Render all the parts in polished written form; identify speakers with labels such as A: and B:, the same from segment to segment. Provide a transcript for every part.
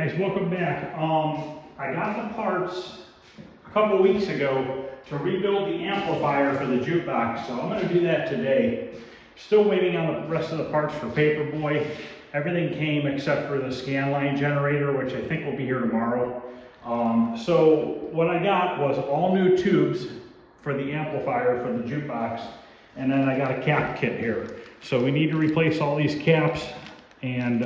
A: guys, welcome back. I got the parts a couple weeks ago to rebuild the amplifier for the jukebox, so I'm going to do that today. Still waiting on the rest of the parts for Paperboy. Everything came except for the scanline generator, which I think will be here tomorrow. So what I got was all new tubes for the amplifier for the jukebox, and then I got a cap kit here. So we need to replace all these caps and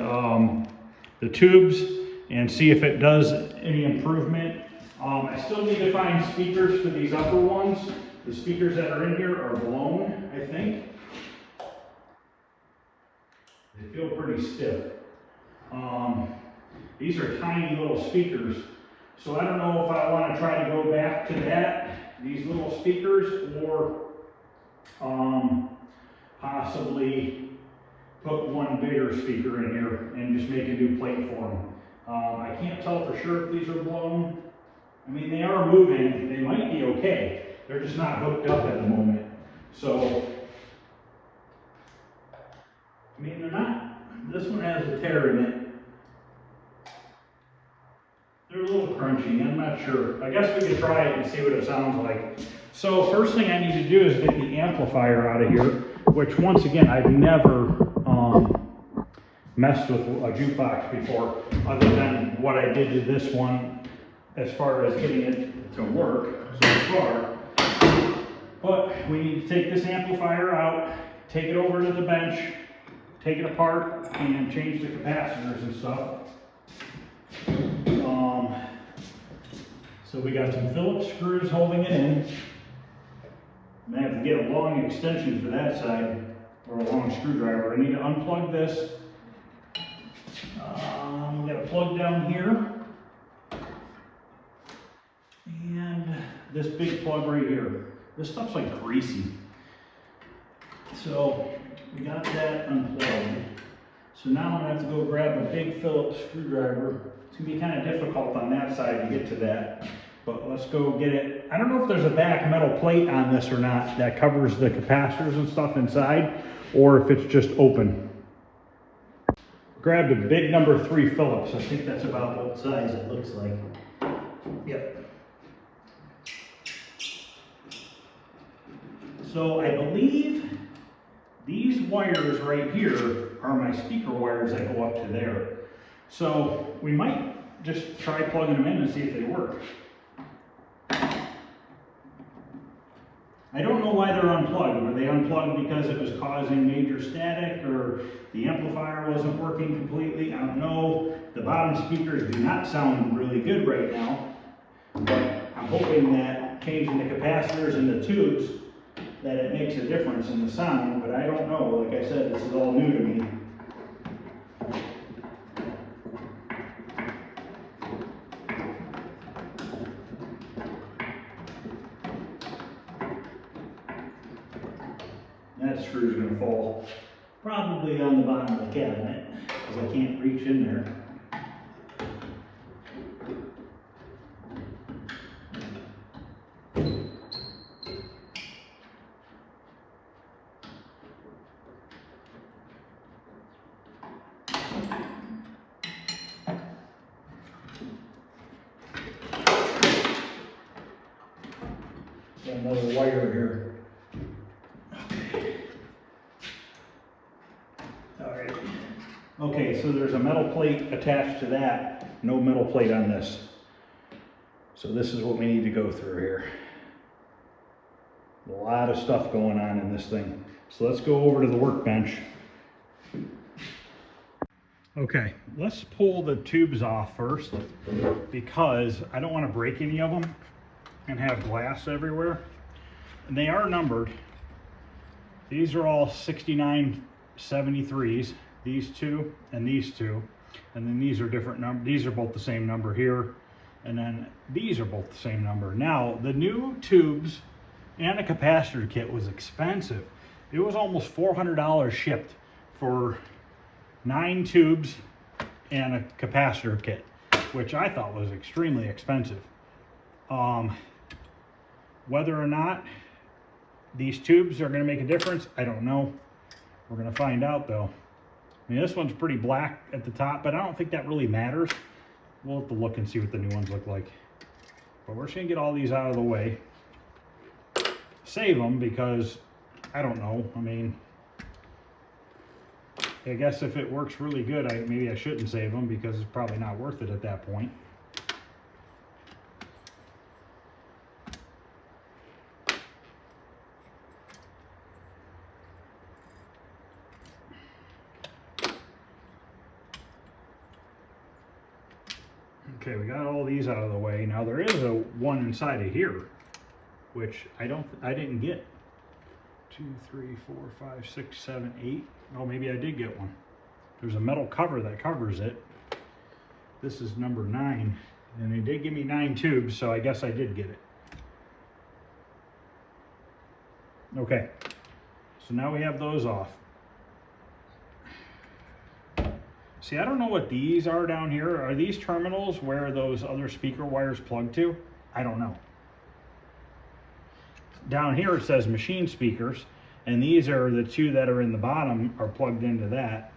A: the tubes and see if it does any improvement. I still need to find speakers for these upper ones. The speakers that are in here are blown, I think. They feel pretty stiff. These are tiny little speakers. So I don't know if I want to try to go back to these little speakers, or possibly put one bigger speaker in here and just make a new plate for them. I can't tell for sure if these are blown. I mean, they are moving. They might be okay. They're just not hooked up at the moment. So, I mean, they're not. This one has a tear in it. They're a little crunchy. I'm not sure. I guess we could try it and see what it sounds like. So first thing I need to do is get the amplifier out of here, which once again, I've never messed with a jukebox before, other than what I did to this one as far as getting it to work so far. But we need to take this amplifier out, take it over to the bench, take it apart, and change the capacitors and stuff. So we got some Phillips screws holding it in. I'm gonna have to get a long extension for that side, or a long screwdriver. I need to unplug this. We got a plug down here, and this big plug right here. This stuff's like greasy. So we got that unplugged. So now I'm gonna have to go grab a big Phillips screwdriver. It's gonna be kind of difficult on that side to get to that, but let's go get it. I don't know if there's a back metal plate on this or not that covers the capacitors and stuff inside, or if it's just open. Grabbed a big number 3 Phillips. I think that's about what size it looks like. Yep. So I believe these wires right here are my speaker wires that go up to there. So we might just try plugging them in and see if they work. I don't know why they're unplugged. Were they unplugged because it was causing major static, or the amplifier wasn't working completely? I don't know. The bottom speakers do not sound really good right now, but I'm hoping that changing the capacitors and the tubes, that it makes a difference in the sound, but I don't know. Like I said, this is all new to me. That screw's gonna fall probably on the bottom of the cabinet, because I can't reach in there. Got another wire here. Okay, so there's a metal plate attached to that, no metal plate on this. So this is what we need to go through here. A lot of stuff going on in this thing. So let's go over to the workbench. Okay, let's pull the tubes off first, because I don't want to break any of them and have glass everywhere. And they are numbered. These are all 6973s. These two and these two, and then these are different numbers. These are both the same number here, and then these are both the same number. Now, the new tubes and a capacitor kit was expensive. It was almost $400 shipped for 9 tubes and a capacitor kit, which I thought was extremely expensive. Whether or not these tubes are going to make a difference, I don't know. We're going to find out though. I mean, this one's pretty black at the top, but I don't think that really matters. we'll have to look and see what the new ones look like. But we're just gonna get all these out of the way. Save them because, I don't know, I mean, I guess if it works really good, maybe I shouldn't save them because it's probably not worth it at that point. Okay, we got all these out of the way. Now there is one inside of here, which I didn't get. 2, 3, 4, 5, 6, 7, 8. Oh, maybe I did get one. There's a metal cover that covers it. This is number 9, and they did give me 9 tubes, so I guess I did get it. Okay, so now we have those off. See, I don't know what these are down here. Are these terminals where those other speaker wires plug to? I don't know. Down here it says machine speakers, and these are the 2 that are in the bottom are plugged into that.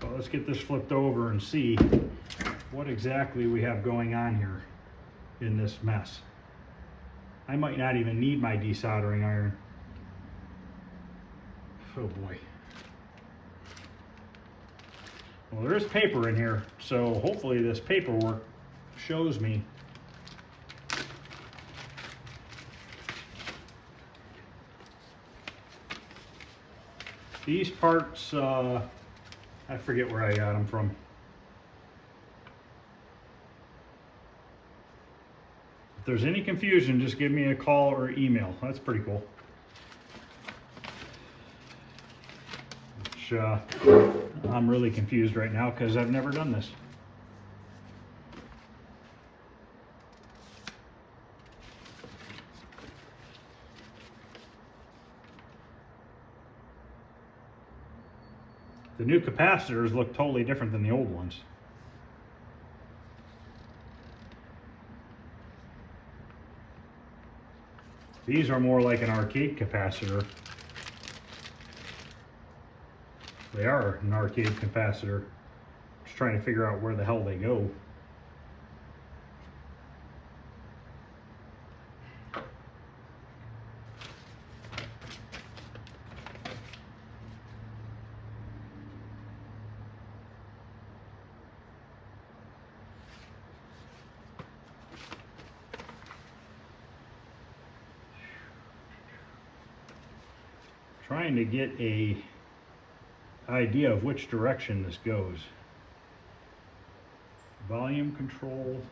A: Well, let's get this flipped over and see what exactly we have going on here in this mess. I might not even need my desoldering iron. Oh boy. Well, there is paper in here, so hopefully this paperwork shows me. These parts, I forget where I got them from. If there's any confusion, just give me a call or email. That's pretty cool. Which, I'm really confused right now because I've never done this. The new capacitors look totally different than the old ones. These are more like an arcade capacitor. They are an arcade capacitor. Just trying to figure out where the hell they go. Trying to get a idea of which direction this goes. Volume control.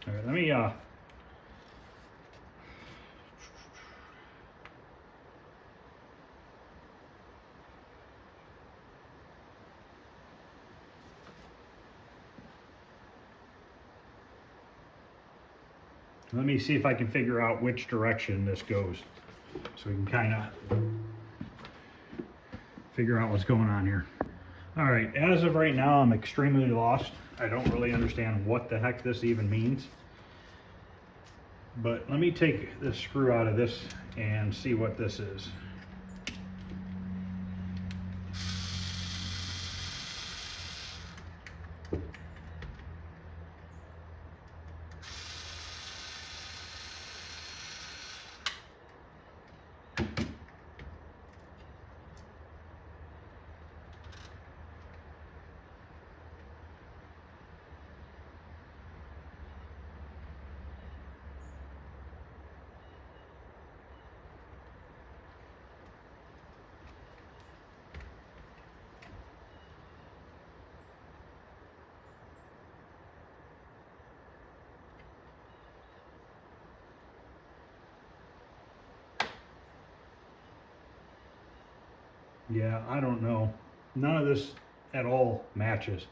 A: All right, let me see if I can figure out which direction this goes, so we can kind of figure out what's going on here. All right, as of right now, I'm extremely lost. I don't really understand what the heck this even means. But let me take this screw out of this and see what this is. Yeah, I don't know. None of this at all matches.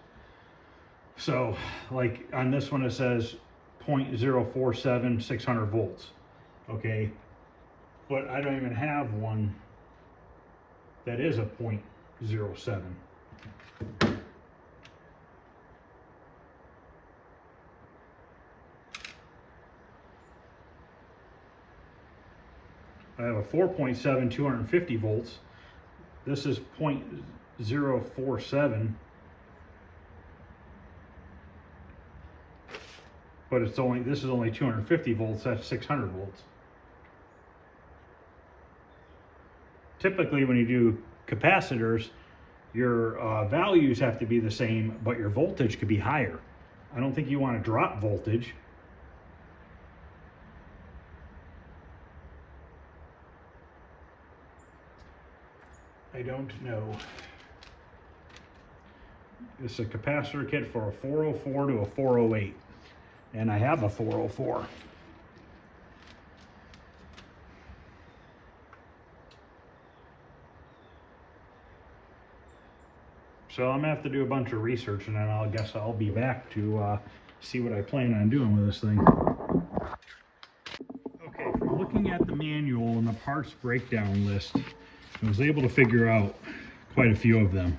A: So, like on this one, it says 0.047, 600 volts. Okay, but I don't even have one that is a 0.07. I have a 4.7, 250 volts. This is 0.047, but it's only, this is only 250 volts, that's 600 volts. Typically when you do capacitors, your values have to be the same, but your voltage could be higher. I don't think you want to drop voltage. I don't know. It's a capacitor kit for a 404 to a 408, and I have a 404. So I'm gonna have to do a bunch of research, and then I guess I'll be back to see what I plan on doing with this thing. Okay, from looking at the manual and the parts breakdown list, I was able to figure out quite a few of them.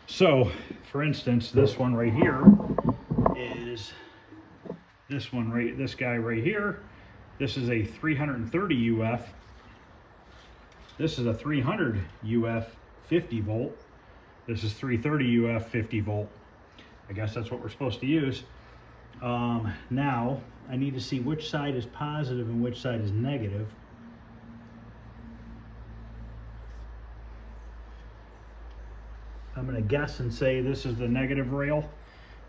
A: So, for instance, this one right here is this guy right here. This is a 330 UF. This is a 300 UF 50 volt. This is 330 UF 50 volt. I guess that's what we're supposed to use. Now, I need to see which side is positive and which side is negative. I'm going to guess and say this is the negative rail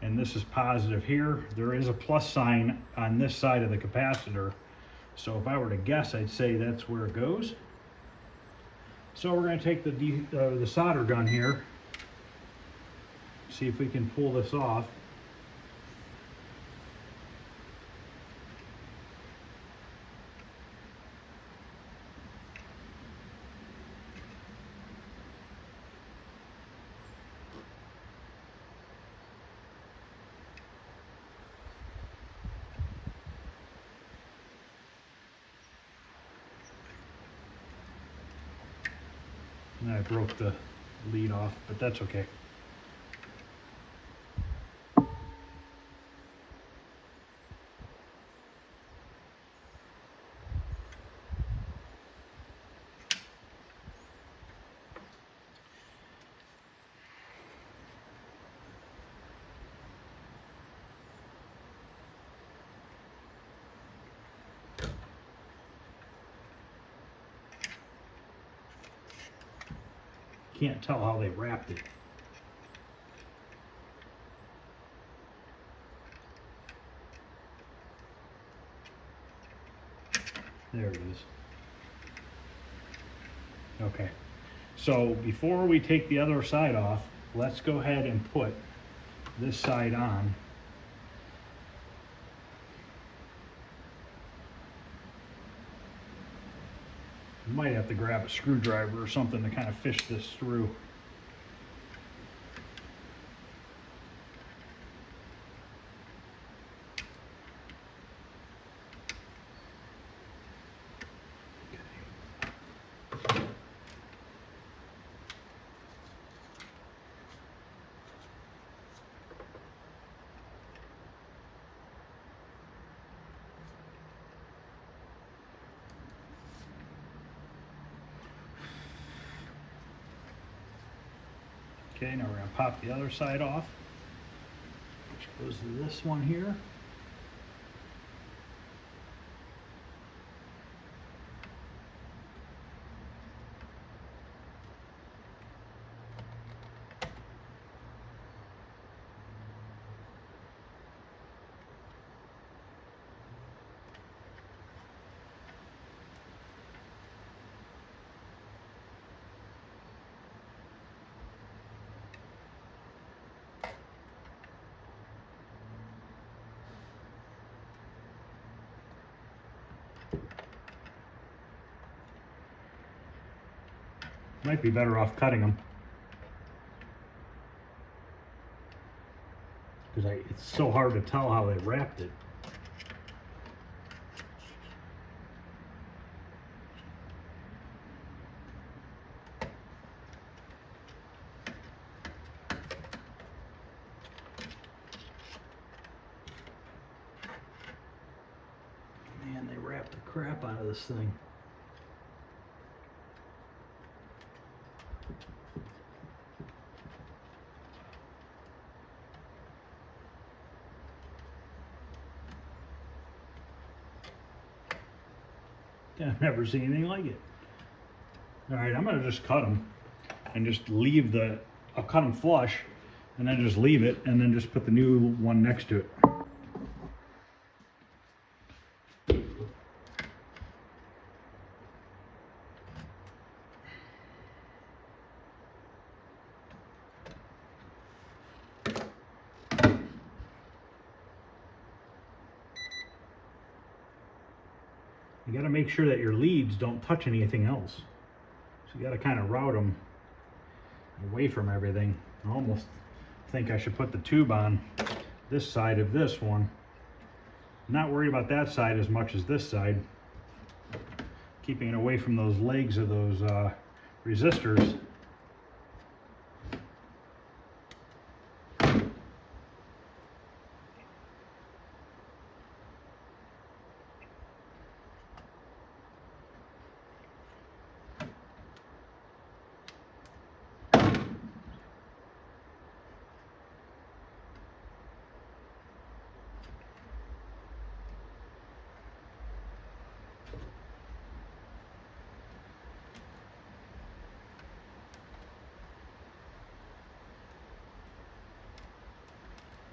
A: and this is positive here. There is a plus sign on this side of the capacitor. So if I were to guess, I'd say that's where it goes. So we're going to take the solder gun here, see if we can pull this off. And I broke the lead off, but that's okay. Can't tell how they wrapped it. There it is. Okay, so before we take the other side off, let's go ahead and put this side on. You might have to grab a screwdriver or something to kind of fish this through. Okay, now we're going to pop the other side off, which goes to this one here. Might be better off cutting them. Because it's so hard to tell how they wrapped it. Man, they wrapped the crap out of this thing. I've never seen anything like it. All right, I'm gonna just cut them and just leave I'll cut them flush and then just leave it and then just put the new one next to it. You got to make sure that your leads don't touch anything else. So you got to kind of route them away from everything. I almost think I should put the tube on this side of this one. I'm not worried about that side as much as this side. Keeping it away from those legs of those resistors.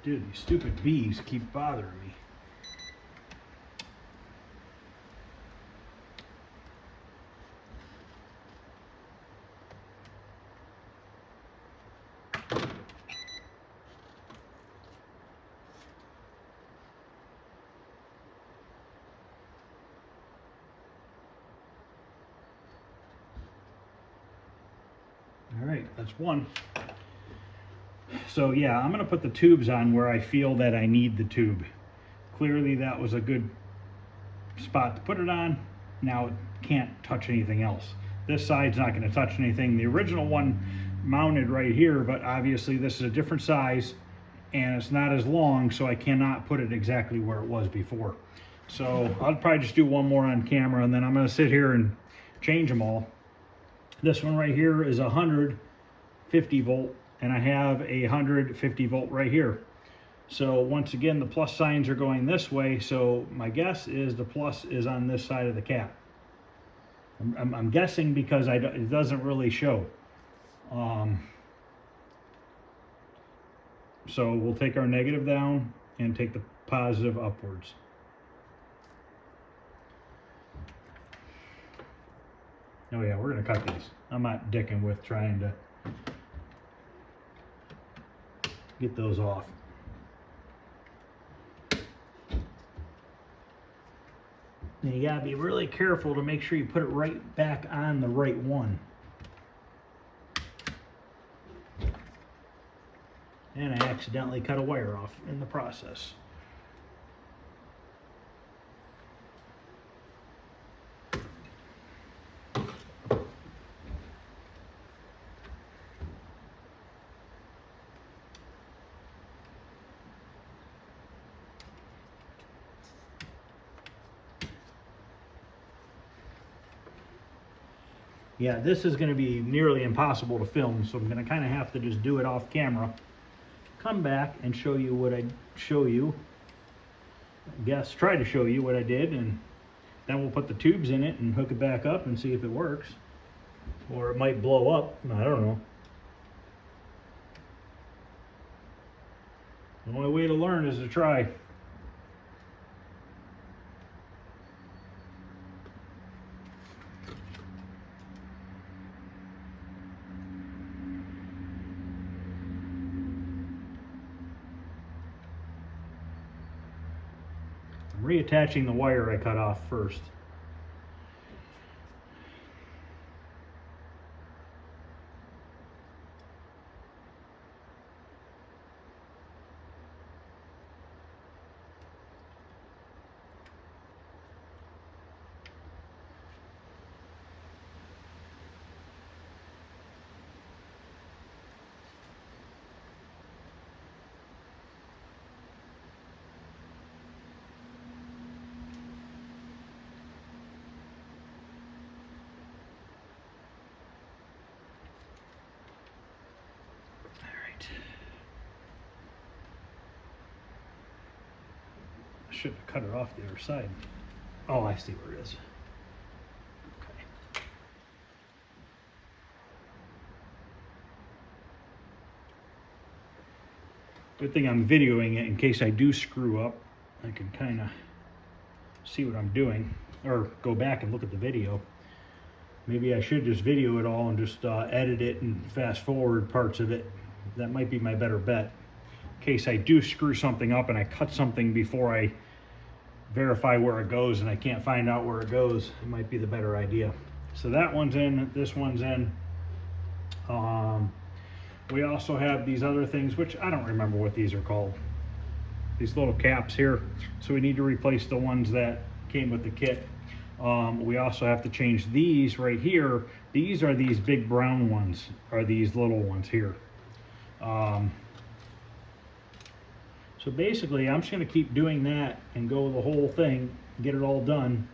A: Dude, these stupid bees keep bothering me. All right, that's one. So yeah, I'm gonna put the tubes on where I feel that I need the tube. Clearly that was a good spot to put it on. Now it can't touch anything else. This side's not gonna touch anything. The original one mounted right here, but obviously this is a different size and it's not as long, so I cannot put it exactly where it was before. So I'll probably just do one more on camera and then I'm gonna sit here and change them all. This one right here is 150 volt and I have a 150 volt right here. So once again, the plus signs are going this way. So my guess is the plus is on this side of the cap. I'm guessing because it doesn't really show. So we'll take our negative down and take the positive upwards. Oh yeah, we're gonna cut these. I'm not dicking with trying to get those off. And you gotta be really careful to make sure you put it right back on the right one. And I accidentally cut a wire off in the process. Yeah, this is going to be nearly impossible to film, so I'm going to kind of have to just do it off camera. Come back and show you what I show you. I guess try to show you what I did, and then we'll put the tubes in it and hook it back up and see if it works. Or it might blow up, I don't know. The only way to learn is to try. Reattaching the wire I cut off first. should have cut it off the other side. Oh, I see where it is. Okay. Good thing I'm videoing it in case I do screw up. I can kind of see what I'm doing, or go back and look at the video. Maybe I should just video it all and just edit it and fast forward parts of it. That might be my better bet. In case I do screw something up and I cut something before I verify where it goes and I can't find out where it goes, it might be the better idea. So that one's in, this one's in. We also have these other things, which I don't remember what these are called. These little caps here. So we need to replace the ones that came with the kit. We also have to change these right here. These are these big brown ones, are these little ones here. So basically, I'm just going to keep doing that and go the whole thing, get it all done.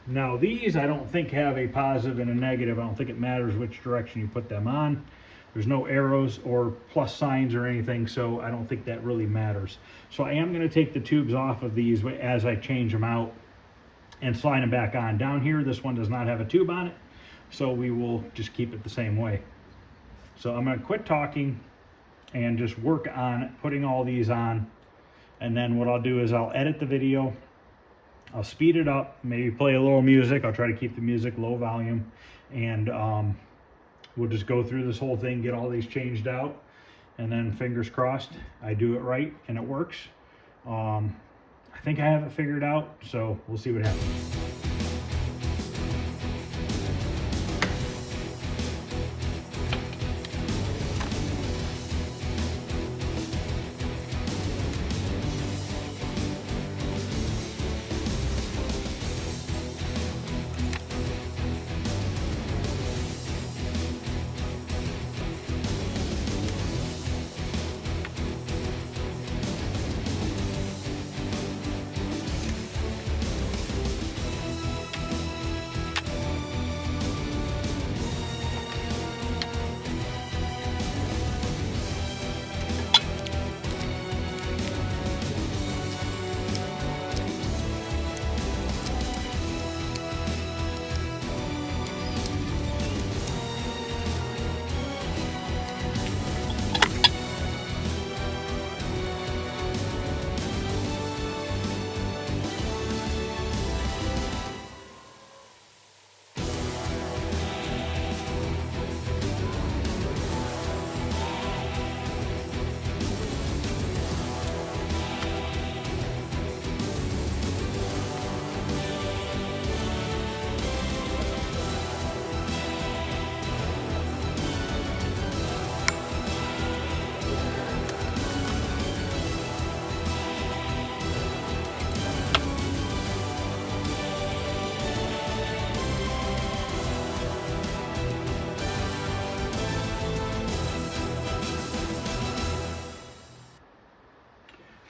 A: Now these I don't think have a positive and a negative. I don't think it matters which direction you put them on. There's no arrows or plus signs or anything, so I don't think that really matters. So I am going to take the tubes off of these as I change them out and slide them back on. Down here, this one does not have a tube on it, so we will just keep it the same way. So I'm going to quit talking and just work on putting all these on, and then what I'll do is I'll edit the video. I'll speed it up, maybe play a little music. I'll try to keep the music low volume, and we'll just go through this whole thing, get all these changed out, and then fingers crossed I do it right and it works. I think I have it figured out, so we'll see what happens.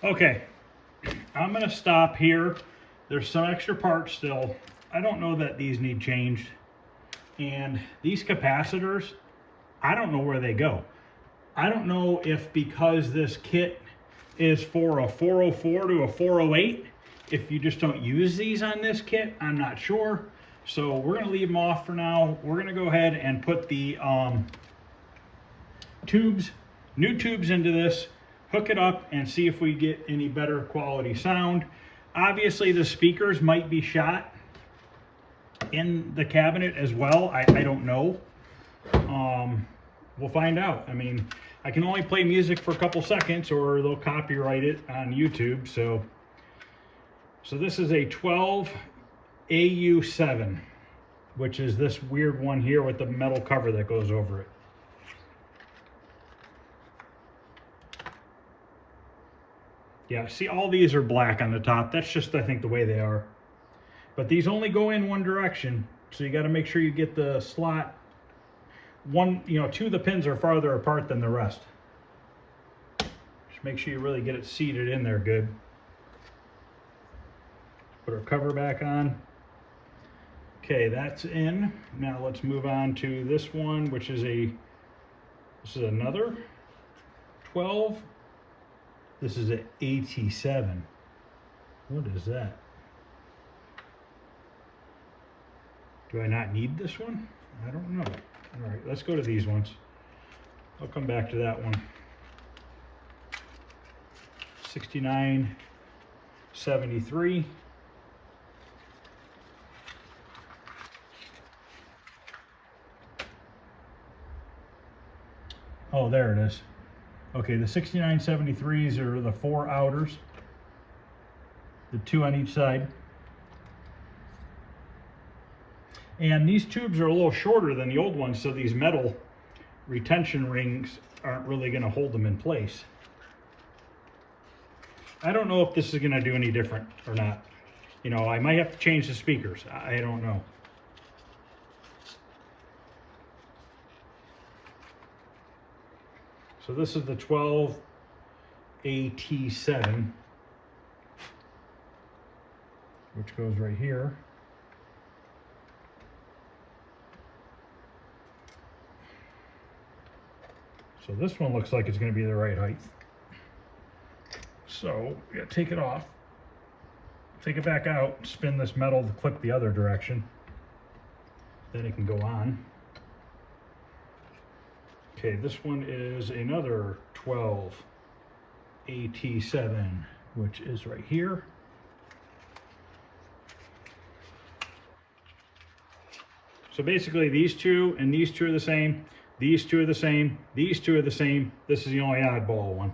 A: Okay, I'm going to stop here. There's some extra parts still. I don't know that these need changed. And these capacitors, I don't know where they go. I don't know if because this kit is for a 404 to a 408, if you just don't use these on this kit, I'm not sure. So we're going to leave them off for now. We're going to go ahead and put the new tubes into this, hook it up, and see if we get any better quality sound. Obviously the speakers might be shot in the cabinet as well. I don't know. We'll find out. I mean, I can only play music for a couple seconds or they'll copyright it on YouTube. So this is a 12 AU7, which is this weird one here with the metal cover that goes over it. Yeah, see, all these are black on the top. That's just, I think, the way they are. But these only go in one direction, so you got to make sure you get the slot one, two of the pins are farther apart than the rest. Just make sure you really get it seated in there good. Put our cover back on. Okay, that's in. Now let's move on to this one, which is this is another 12. This is an AT7. What is that? Do I not need this one? I don't know. All right, let's go to these ones. I'll come back to that one. 6973. Oh, there it is. Okay, the 6973s are the 4 outers, the 2 on each side. And these tubes are a little shorter than the old ones, so these metal retention rings aren't really going to hold them in place. I don't know if this is going to do any different or not. You know, I might have to change the speakers. I don't know. So this is the 12 AT7, which goes right here. So this one looks like it's going to be the right height. So we gotta take it off, take it back out, spin this metal to clip the other direction. Then it can go on. Okay, this one is another 12 AT7, which is right here. So basically these two and these two are the same, these two are the same, these two are the same. This is the only oddball one.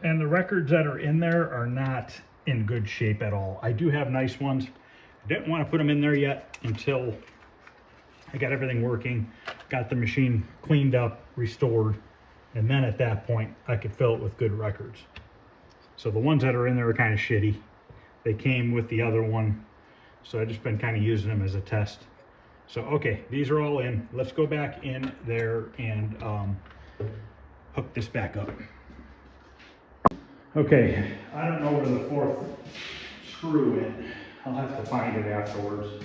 A: And the records that are in there are not in good shape at all. I do have nice ones. I didn't want to put them in there yet until I got everything working, got the machine cleaned up, restored, and then at that point I could fill it with good records. So the ones that are in there are kind of shitty. They came with the other one, so I've just been kind of using them as a test. So okay, these are all in. Let's go back in there and hook this back up. Okay, I don't know where the 4th screw went. I'll have to find it afterwards.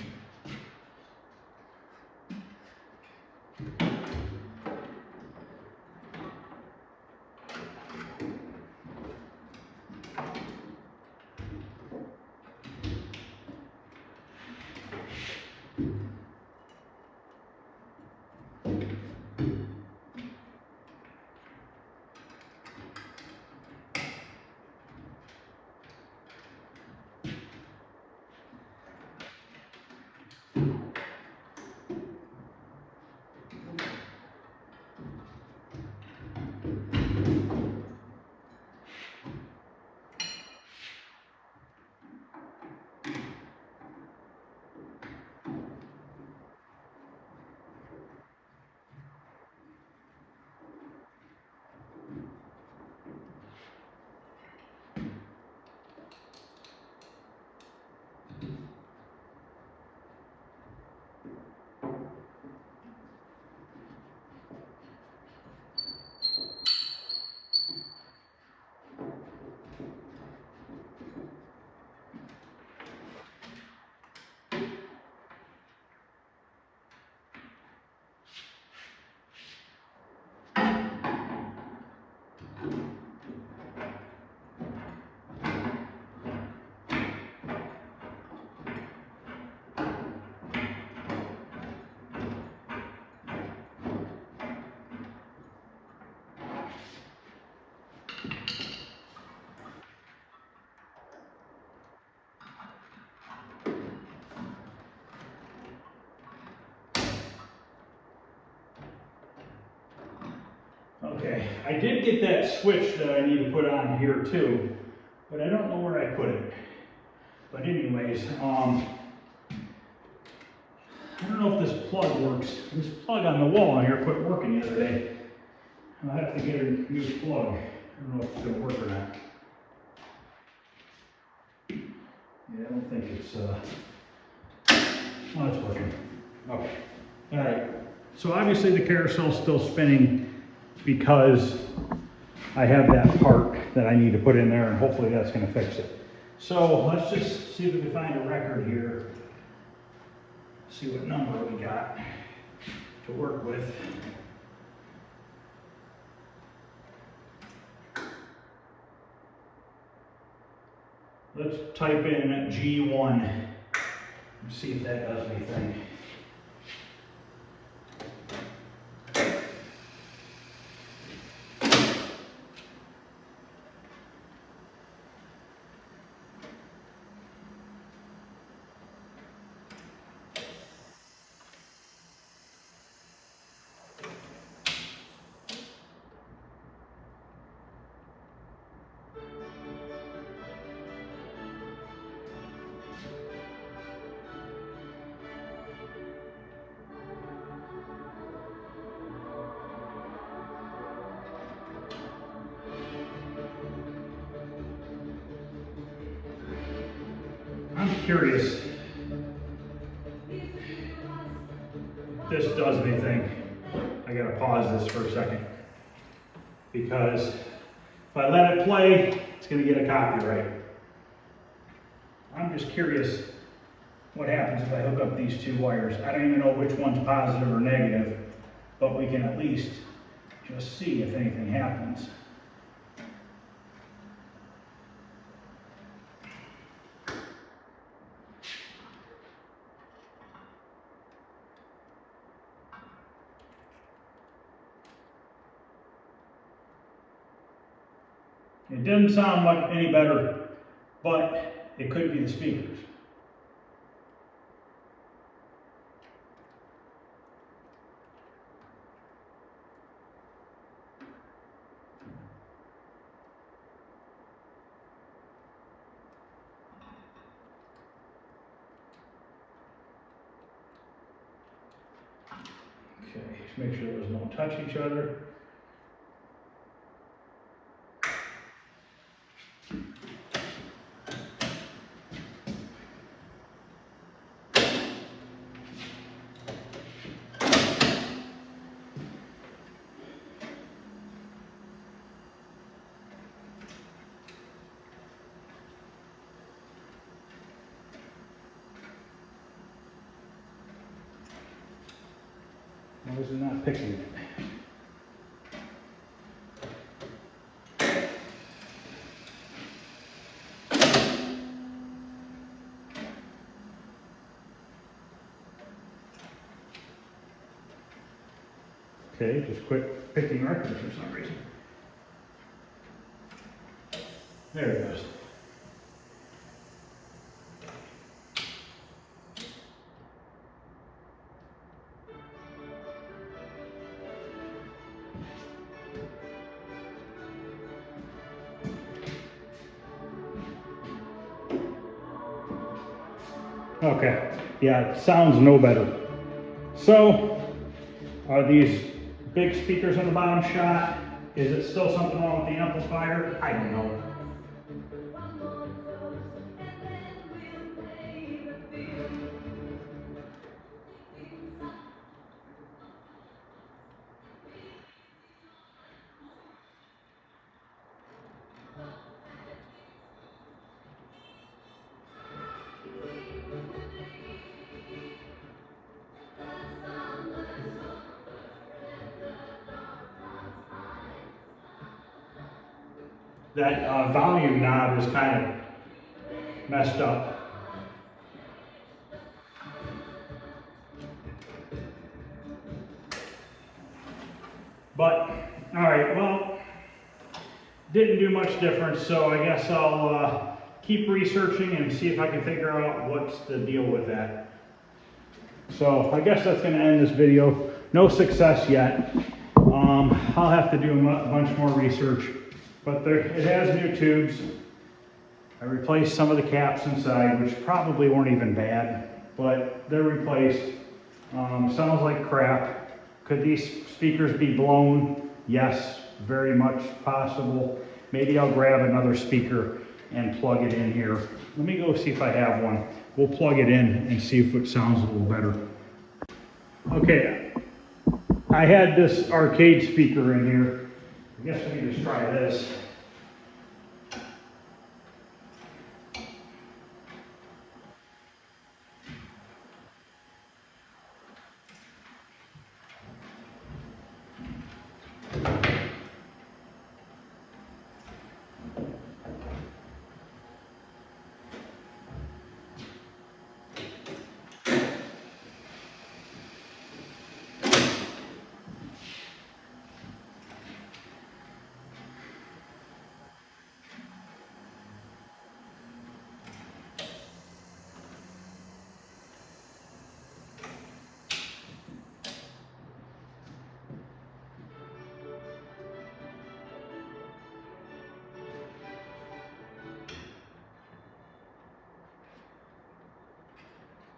A: I did get that switch that I need to put on here too, but I don't know where I put it. But anyways, I don't know if this plug works. This plug on the wall on here quit working the other day. I'll have to get a new plug. I don't know if it's gonna work or not. Yeah, I don't think it's, oh, it's working. Okay, all right. So obviously the carousel's still spinning because I have that part that I need to put in there, and hopefully that's gonna fix it. So let's just see if we can find a record here. See what number we got to work with. Let's type in G1 and see if that does anything. I'm curious if this does anything. I gotta pause this for a second because if I let it play, it's gonna get a copyright. I'm just curious what happens if I hook up these two wires. I don't even know which one's positive or negative, but we can at least just see if anything happens. It didn't sound like any better, but it could be the speakers. Okay, just make sure those don't touch each other. Why is it not picking it? Okay, just quit picking records for some reason. There it goes. Okay, yeah, it sounds no better. So, are these big speakers on the bottom shot? Is it still something wrong with the amplifier? I don't know. That volume knob is kind of messed up. But, all right, well, didn't do much difference, so I guess I'll keep researching and see if I can figure out what's the deal with that. So I guess that's going to end this video. No success yet. I'll have to do a bunch more research, but it has new tubes. I replaced some of the caps inside, which probably weren't even bad, but they're replaced. Sounds like crap. Could these speakers be blown? Yes, very much possible. Maybe I'll grab another speaker and plug it in here. Let me go see if I have one. We'll plug it in and see if it sounds a little better. Okay, I had this arcade speaker in here. I guess we can just try this.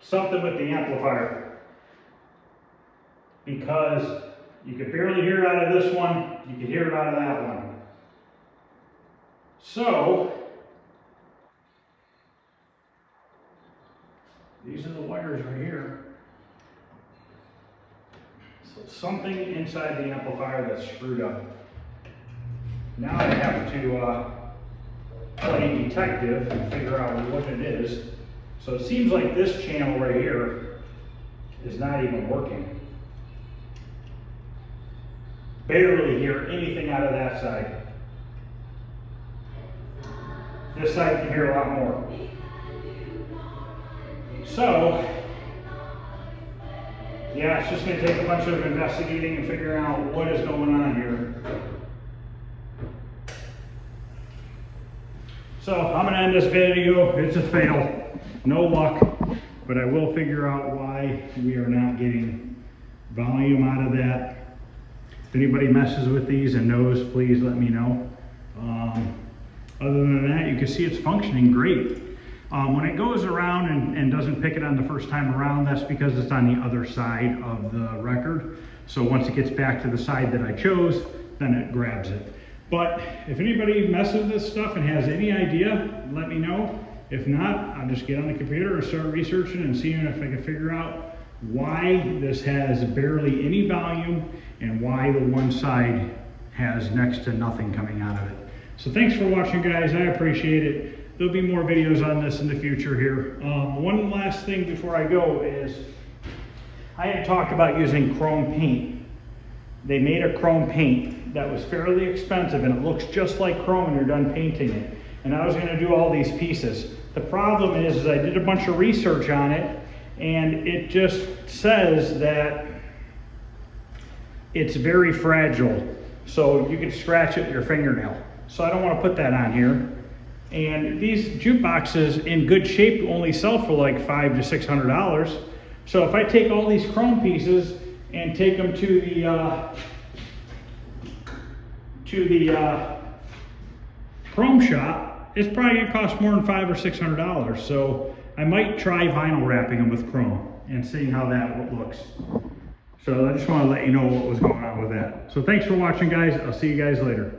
A: Something with the amplifier, because you could barely hear it out of this one, you could hear it out of that one. So, these are the wires right here. So something inside the amplifier that's screwed up. Now I have to play detective and figure out what it is. So it seems like this channel right here is not even working. Barely hear anything out of that side. This side can hear a lot more. So, yeah, it's just going to take a bunch of investigating and figuring out what is going on here. So I'm going to end this video. It's a fail. No luck, but I will figure out why we are not getting volume out of that. If anybody messes with these and knows, please let me know. Other than that, you can see it's functioning great. When it goes around and doesn't pick it on the first time around, that's because it's on the other side of the record. So once it gets back to the side that I chose, then it grabs it. But if anybody messes with this stuff and has any idea, let me know. If not, I'll just get on the computer and start researching and seeing if I can figure out why this has barely any volume and why the one side has next to nothing coming out of it. So thanks for watching, guys. I appreciate it. There'll be more videos on this in the future here. One last thing before I go is I had talked about using chrome paint. They made a chrome paint that was fairly expensive and it looks just like chrome when you're done painting it. And I was going to do all these pieces. The problem is I did a bunch of research on it and it just says that it's very fragile. So you can scratch it with your fingernail. So I don't want to put that on here. And these jukeboxes in good shape only sell for like $500 to $600. So if I take all these chrome pieces and take them to the chrome shop, it's probably gonna cost more than $500 or $600. So I might try vinyl wrapping them with chrome and seeing how that looks. So I just want to let you know what was going on with that. So thanks for watching, guys. I'll see you guys later.